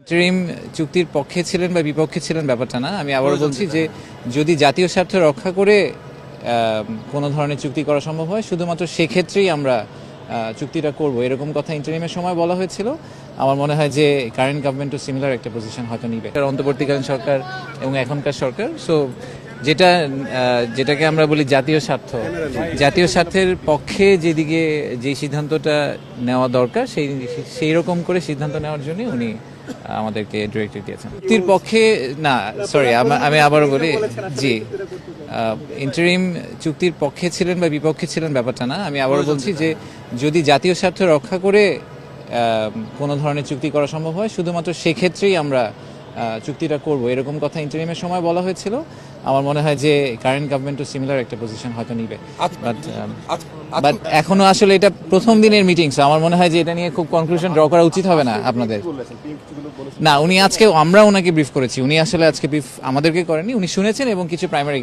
Interim চুক্তির পক্ষে ছিলেন বা বিপক্ষে ছিলেন ব্যাপারটা না, আমি আবারও বলছি যে যদি জাতীয় স্বার্থ রক্ষা করে কোনো ধরনের চুক্তি করা সম্ভব হয় শুধুমাত্র সেক্ষেত্রেই আমরা চুক্তিটা করব, এরকম কথা ইন্টারিমের সময় বলা হয়েছিল। আমার মনে হয় যে কারেন্ট গভর্নমেন্টও সিমিলার একটা পজিশন হয়তো নিবে, অন্তর্বর্তীকালীন সরকার এবং এখনকার সরকার। সো যেটাকে আমরা বলি জাতীয় স্বার্থের পক্ষে যেদিকে যে সিদ্ধান্তটা নেওয়া দরকার সেই রকম করে সিদ্ধান্ত নেওয়ার জন্য উনি আমাদেরকে ডিরেক্টিভ দিয়েছেন। চুক্তির পক্ষে না, সরি, আমি আবারও বলি, জি, ইন্টারিম চুক্তির পক্ষে ছিলেন বা বিপক্ষে ছিলেন ব্যাপারটা না, আমি আবারও বলছি যে যদি জাতীয় স্বার্থ রক্ষা করে কোনো ধরনের চুক্তি করা সম্ভব হয় শুধুমাত্র সেক্ষেত্রেই আমরা চুক্তিটা করব, এরকম কথা ইন্টারিমের সময় বলা হয়েছিল। আমার মনে হয় যে কারেন্ট গভর্নমেন্টও সিমিলার একটা পজিশন হয়তো নিবে, বাট এখনো আসলে এটা প্রথম দিনের মিটিং, আমার মনে হয় যে এটা নিয়ে খুব কনক্লুশন ড্র করা উচিত হবে না আপনাদের। না, উনি আজকে আমরা ওনাকে ব্রিফ করেছি, উনি আসলে আজকে ব্রিফ আমাদেরকে করেনি, উনি শুনেছেন এবং কিছু প্রাইমারি